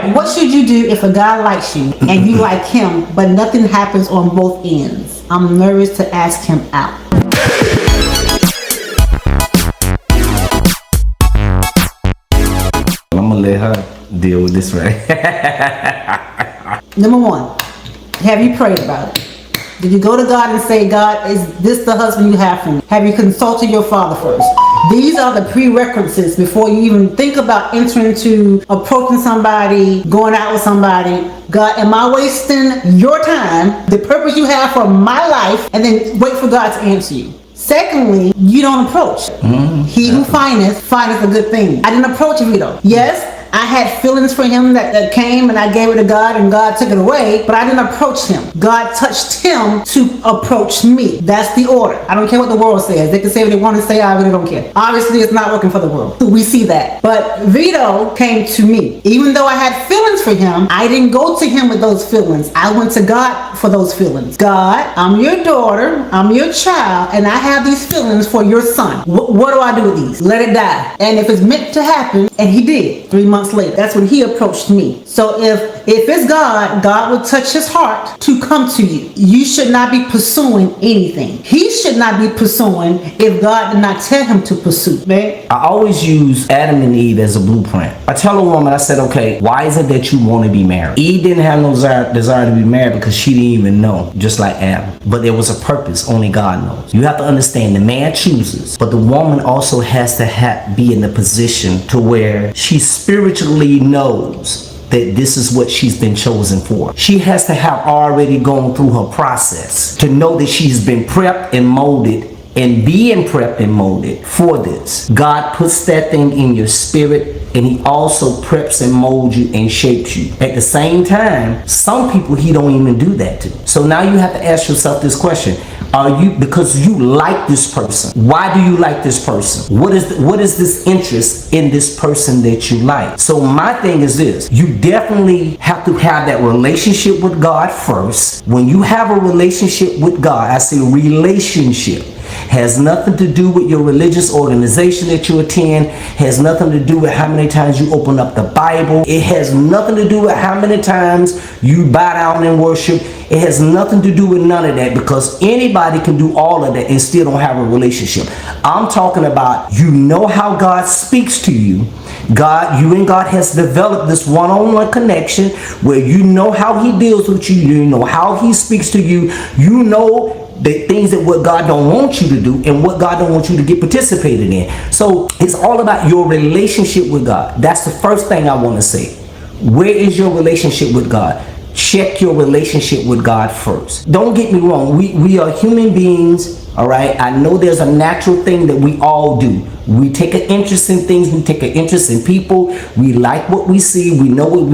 Right. What should you do if a guy likes you and you like him, but nothing happens on both ends? I'm nervous to ask him out. I'm gonna let her deal with this, right? Number one, have you prayed about it? Did you go to God and say, God, is this the husband you have for me? Have you consulted your father first? These are the prerequisites before you even think about entering into approaching somebody, going out with somebody. God, am I wasting your time, the purpose you have for my life, and then wait for God to answer you? Secondly, you don't approach. He who findeth a good thing. I didn't approach Vito. Yes, I had feelings for him that came and I gave it to God and God took it away, but I didn't approach him. God touched him to approach me. That's the order. I don't care what the world says. They can say what they want to say. I really don't care. Obviously, it's not working for the world. We see that. But Vito came to me. Even though I had feelings for him, I didn't go to him with those feelings. I went to God for those feelings. God, I'm your daughter. I'm your child. And I have these feelings for your son. What do I do with these? Let it die. And if it's meant to happen, and he did 3 months later. That's when he approached me. So if it's God will touch his heart to come to you. You should not be pursuing anything. He should not be pursuing if God did not tell him to pursue. Man. I always use Adam and Eve as a blueprint. I tell a woman, I said, okay, why is it that you want to be married? Eve didn't have no desire to be married because she didn't even know, just like Adam. But there was a purpose, only God knows. You have to understand the man chooses, but the woman also has to be in the position to where she spiritually knows that this is what she's been chosen for. She has to have already gone through her process to know that she's been prepped and molded and being prepped and molded for this. God puts that thing in your spirit and he also preps and molds you and shapes you. At the same time, some people he don't even do that to. So now you have to ask yourself this question. Because you like this person. Why do you like this person? What is this interest in this person that you like? So my thing is this. You definitely have to have that relationship with God first. When you have a relationship with God, I say relationship. Has nothing to do with your religious organization that you attend, has nothing to do with how many times you open up the Bible, it has nothing to do with how many times you bow down and worship. It has nothing to do with none of that, because anybody can do all of that and still don't have a relationship. I'm talking about, you know how God speaks to you. You and God has developed this one-on-one connection where you know how he deals with you, you know how he speaks to you, you know the things that what God don't want you to do and what God don't want you to get participated in. So it's all about your relationship with God. That's the first thing I want to say. Where is your relationship with God? Check your relationship with God first. Don't get me wrong. We are human beings. All right. I know there's a natural thing that we all do. We take an interest in things. We take an interest in people. We like what we see. We know what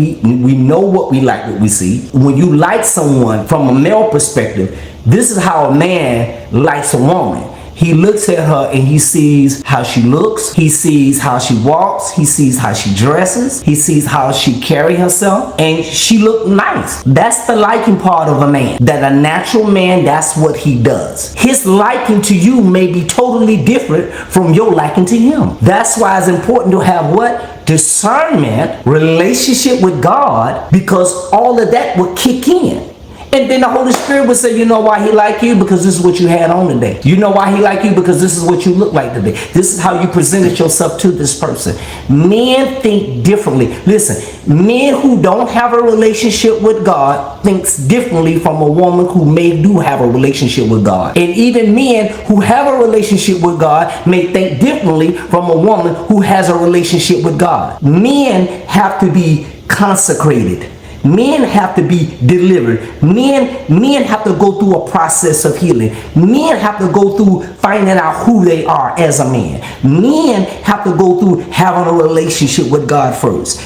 we like what we see. When you like someone from a male perspective, this is how a man likes a woman. He looks at her and he sees how she looks. He sees how she walks. He sees how she dresses. He sees how she carry herself. And she look nice. That's the liking part of a man. That a natural man, that's what he does. His liking to you may be totally different from your liking to him. That's why it's important to have what? Discernment, relationship with God, because all of that will kick in. And then the Holy Spirit would say, you know why he like you? Because this is what you had on today. You know why he like you? Because this is what you look like today. This is how you presented yourself to this person. Men think differently. Listen, men who don't have a relationship with God thinks differently from a woman who do have a relationship with God. And even men who have a relationship with God may think differently from a woman who has a relationship with God. Men have to be consecrated. Men have to be delivered. Men have to go through a process of healing. Men have to go through finding out who they are as a man. Men have to go through having a relationship with God first.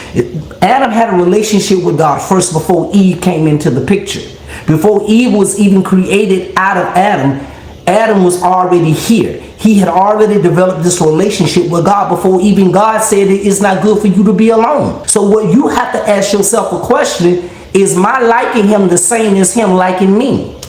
Adam had a relationship with God first before Eve came into the picture. Before Eve was even created out of Adam, Adam was already here. He had already developed this relationship with God before even God said it is not good for you to be alone. So what you have to ask yourself a question is, my liking him the same as him liking me?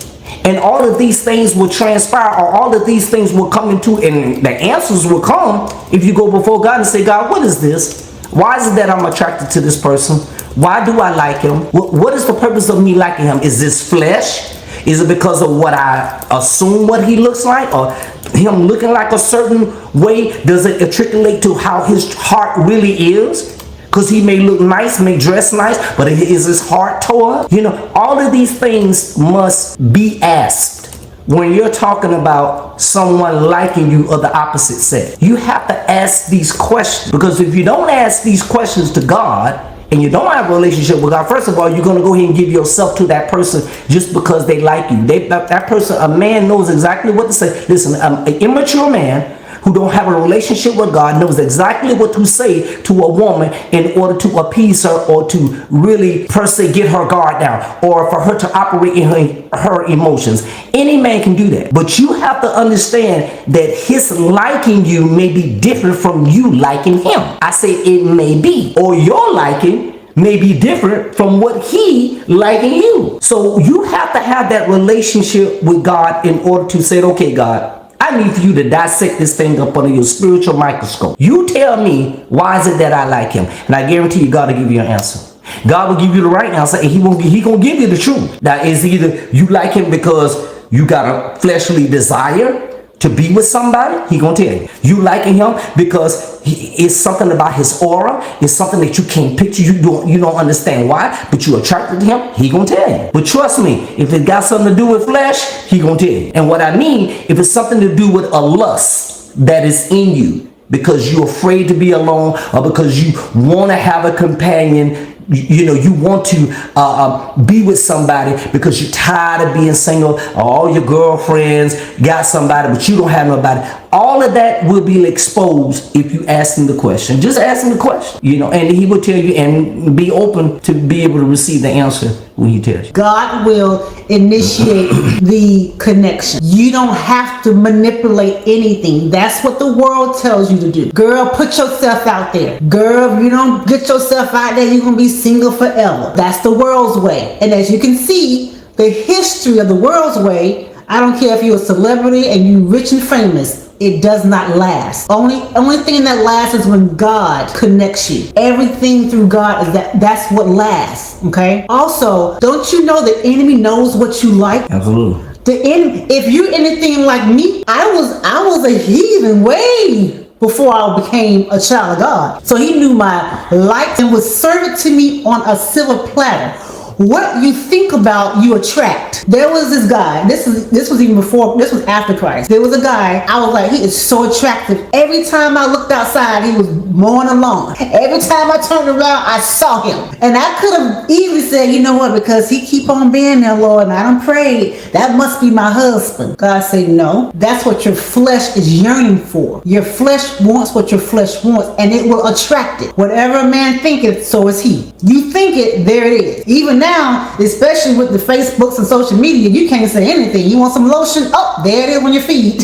And all of these things will transpire, or all of these things will come into, and the answers will come if you go before God and say, God, what is this? Why is it that I'm attracted to this person? Why do I like him? What is the purpose of me liking him? Is this flesh? Is it because of what I assume what he looks like, or him looking like a certain way? Does it articulate to how his heart really is? Because he may look nice, may dress nice, but is his heart tore up? You know, all of these things must be asked when you're talking about someone liking you of the opposite sex. You have to ask these questions, because if you don't ask these questions to God, and you don't have a relationship with God, first of all, you're going to go ahead and give yourself to that person just because they like you. That person, a man knows exactly what to say. Listen, an immature man who don't have a relationship with God knows exactly what to say to a woman in order to appease her, or to really, per se, get her guard down, or for her to operate in her emotions. Any man can do that. But you have to understand that his liking you may be different from you liking him. I say it may be. Or your liking may be different from what he liking you. So you have to have that relationship with God in order to say, okay, God, I need for you to dissect this thing up under your spiritual microscope. You tell me, why is it that I like him? And I guarantee you, God will give you an answer. God will give you the right answer, and he gonna give you the truth. Now, is either you like him because you got a fleshly desire to be with somebody, he gonna tell you. You liking him because it's something about his aura. It's something that you can't picture. You don't understand why, but you're attracted to him. He gonna tell you. But trust me, if it got something to do with flesh, he gonna tell you. And what I mean, if it's something to do with a lust that is in you, because you're afraid to be alone, or because you want to have a companion, you want to be with somebody because you're tired of being single. All your girlfriends got somebody, but you don't have nobody. All of that will be exposed if you ask him the question. Just ask him the question, and he will tell you, and be open to be able to receive the answer when he tells you. God will initiate the connection. You don't have to manipulate anything. That's what the world tells you to do. Girl, put yourself out there. Girl, if you don't get yourself out there, you're going to be single forever. That's the world's way. And as you can see, the history of the world's way, I don't care if you're a celebrity and you're rich and famous, it does not last. Only thing that lasts is when God connects you. Everything through God is that's what lasts. Okay. Also, don't you know the enemy knows what you like? Absolutely. If you're anything like me, I was a heathen way before I became a child of God. So he knew my likes and would serve it to me on a silver platter. What you think about, you attract. There was this guy, this was even before, this was after Christ. There was a guy, I was like, he is so attractive. Every time I looked outside, he was mowing the lawn. Every time I turned around, I saw him. And I could have easily said, you know what, because he keep on being there, Lord, and I done prayed, that must be my husband. God said, no, that's what your flesh is yearning for. Your flesh wants what your flesh wants, and it will attract it. Whatever a man thinketh, so is he. You think it, there it is. Even now, especially with the Facebooks and social media, you can't say anything. You want some lotion? Oh, there it is on your feed.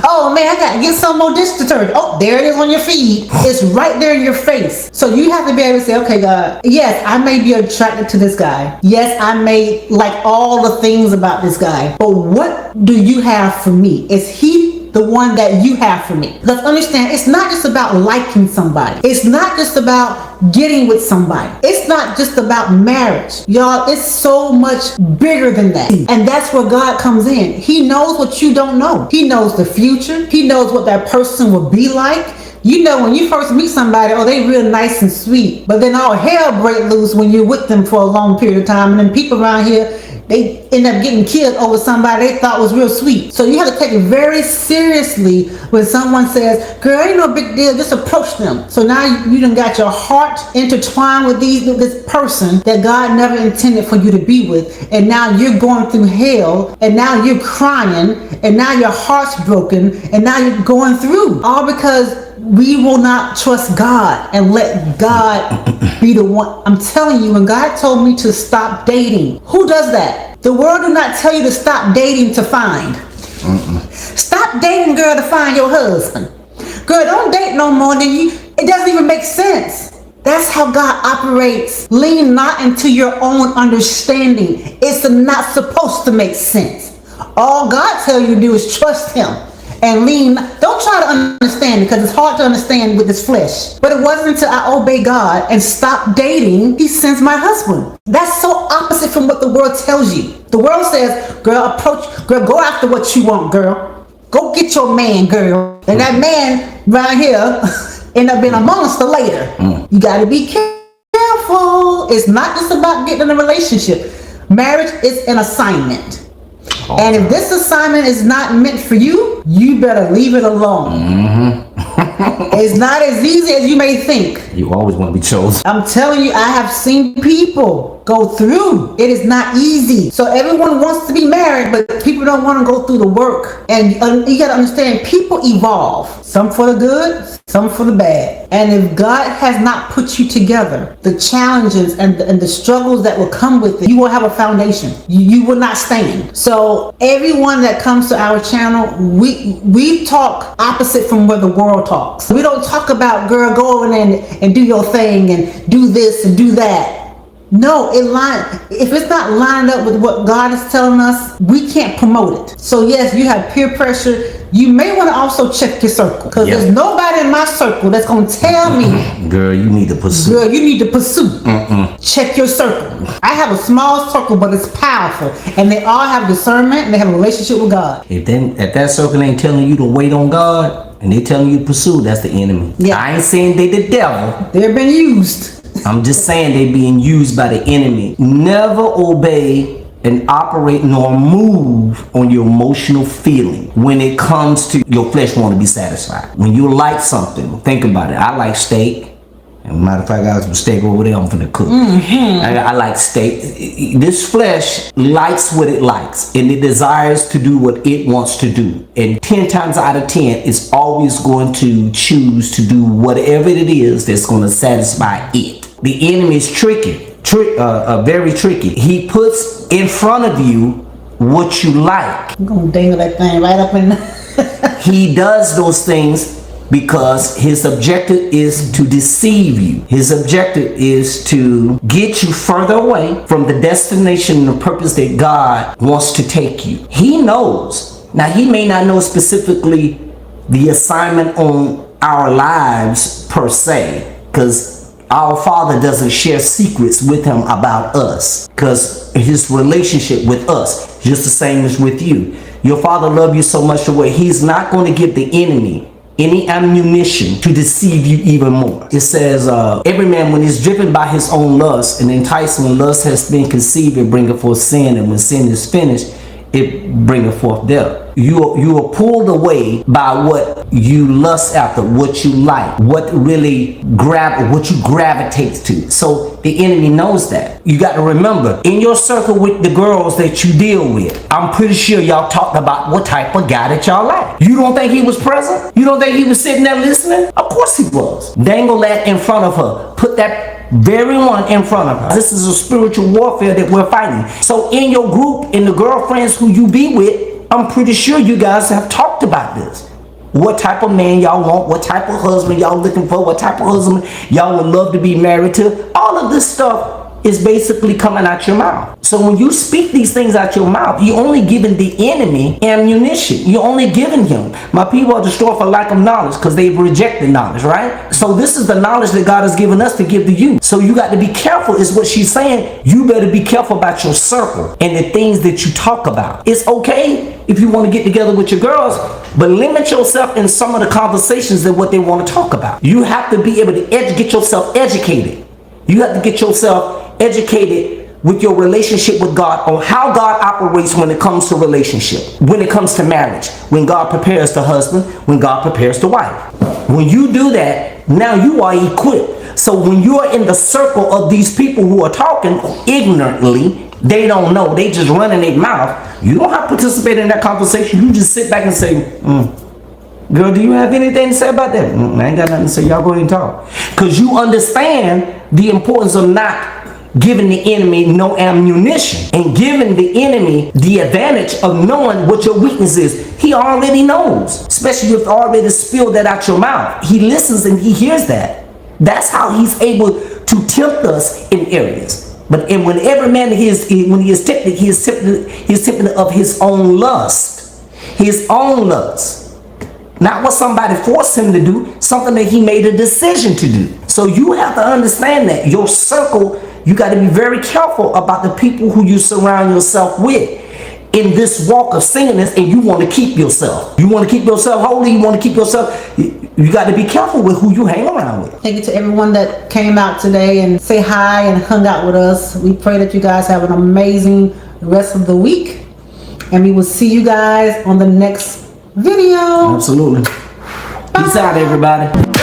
Oh man, I gotta get some more dish detergent. Oh, there it is on your feed. It's right there in your face. So you have to be able to say, okay, God, yes, I may be attracted to this guy. Yes, I may like all the things about this guy. But what do you have for me? Is he the one that you have for me? Let's understand, it's not just about liking somebody. It's not just about getting with somebody. It's not just about marriage. Y'all, it's so much bigger than that. And that's where God comes in. He knows what you don't know. He knows the future. He knows what that person will be like. You know, when you first meet somebody, oh, they real nice and sweet. But then all hell break loose when you're with them for a long period of time. And then people around here, they end up getting killed over somebody they thought was real sweet. So you have to take it very seriously when someone says, girl, ain't no big deal, just approach them. So now you done got your heart intertwined with this person that God never intended for you to be with. And now you're going through hell, and now you're crying, and now your heart's broken, and now you're going through. All because we will not trust God and let God be the one. I'm telling you, when God told me to stop dating, who does that? The world do not tell you to stop dating to find. Stop dating, girl, to find your husband. Girl, don't date no more than you. It doesn't even make sense. That's how God operates. Lean not into your own understanding. It's not supposed to make sense. All God tells you to do is trust him. and lean. Don't try to understand because it's hard to understand with this flesh. But it wasn't until I obey God and stop dating, he sends my husband. That's so opposite from what the world tells you. The world says, girl, go after what you want, girl. Go get your man, girl. And that man right here end up being a monster later. You gotta be careful. It's not just about getting in a relationship. Marriage is an assignment. And if this assignment is not meant for you, you better leave it alone. It's not as easy as you may think. You always want to be chosen. I'm telling you, I have seen people go through. It is not easy. So everyone wants to be married, but people don't want to go through the work. And you got to understand, people evolve. Some for the good, some for the bad. And if God has not put you together, the challenges and the struggles that will come with it, you will have a foundation. You will not stand. So everyone that comes to our channel, we talk opposite from where the world talks. We don't talk about, girl, go over and do your thing and do this and do that. No, if it's not lined up with what God is telling us, we can't promote it. So yes, you have peer pressure. You may want to also check your circle because there's nobody in my circle that's going to tell me, girl, you need to pursue. Girl, you need to pursue. Check your circle. I have a small circle, but it's powerful, and they all have discernment and they have a relationship with God. If that circle ain't telling you to wait on God and they telling you to pursue, that's the enemy. Yeah. I ain't saying they the devil. They've been used. I'm just saying they being used by the enemy. Never obey and operate nor move on your emotional feeling when it comes to your flesh want to be satisfied. When you like something, think about it. I like steak. And matter of fact, I got some steak over there I'm finna cook. I like steak. This flesh likes what it likes and it desires to do what it wants to do. And 10 times out of 10, it's always going to choose to do whatever it is that's going to satisfy it. The enemy is tricky, very tricky. He puts in front of you what you like. I'm gonna dangle that thing right up in He does those things because his objective is to deceive you. His objective is to get you further away from the destination and the purpose that God wants to take you. He knows. Now, he may not know specifically the assignment on our lives per se, because our Father doesn't share secrets with him about us, because his relationship with us is just the same as with you. Your Father loves you so much the way he's not going to give the enemy any ammunition to deceive you even more. It says, every man when he's driven by his own lust and enticed when lust has been conceived, it bringeth forth sin, and when sin is finished, it bringeth forth death. You are pulled away by what you lust after, what you like, what really what you gravitate to. So the enemy knows that. You got to remember, in your circle with the girls that you deal with, I'm pretty sure y'all talked about what type of guy that y'all like. You don't think he was present? You don't think he was sitting there listening? Of course he was. Dangle that in front of her. Put that very one in front of her. This is a spiritual warfare that we're fighting. So in your group, in the girlfriends who you be with, I'm pretty sure you guys have talked about this. What type of man y'all want, what type of husband y'all looking for, what type of husband y'all would love to be married to. All of this stuff is basically coming out your mouth. So when you speak these things out your mouth, you're only giving the enemy ammunition. You're only giving him. My people are destroyed for lack of knowledge because they've rejected knowledge, right? So this is the knowledge that God has given us to give to you. So you got to be careful is what she's saying. You better be careful about your circle and the things that you talk about. It's okay if you want to get together with your girls, but limit yourself in some of the conversations and what they want to talk about. You have to be able to get yourself educated. You have to get yourself educated with your relationship with God on how God operates when it comes to relationship, when it comes to marriage, when God prepares the husband, when God prepares the wife. When you do that, now you are equipped. So when you are in the circle of these people who are talking ignorantly, they don't know, they just running their mouth, you don't have to participate in that conversation. You just sit back and say, girl, do you have anything to say about that? I ain't got nothing to say. Y'all go ahead and talk. Because you understand the importance of not giving the enemy no ammunition and giving the enemy the advantage of knowing what your weakness is. He already knows, especially if you already spilled that out your mouth. He listens and he hears that. That's how he's able to tempt us in areas. But when every man when he is tempted of his own lust. His own lust. Not what somebody forced him to do, something that he made a decision to do. So you have to understand that your circle, you got to be very careful about the people who you surround yourself with in this walk of singleness, and you want to keep yourself. You want to keep yourself holy. You want to keep yourself. You got to be careful with who you hang around with. Thank you to everyone that came out today and say hi and hung out with us. We pray that you guys have an amazing rest of the week, and we will see you guys on the next video. Absolutely. Peace out, everybody.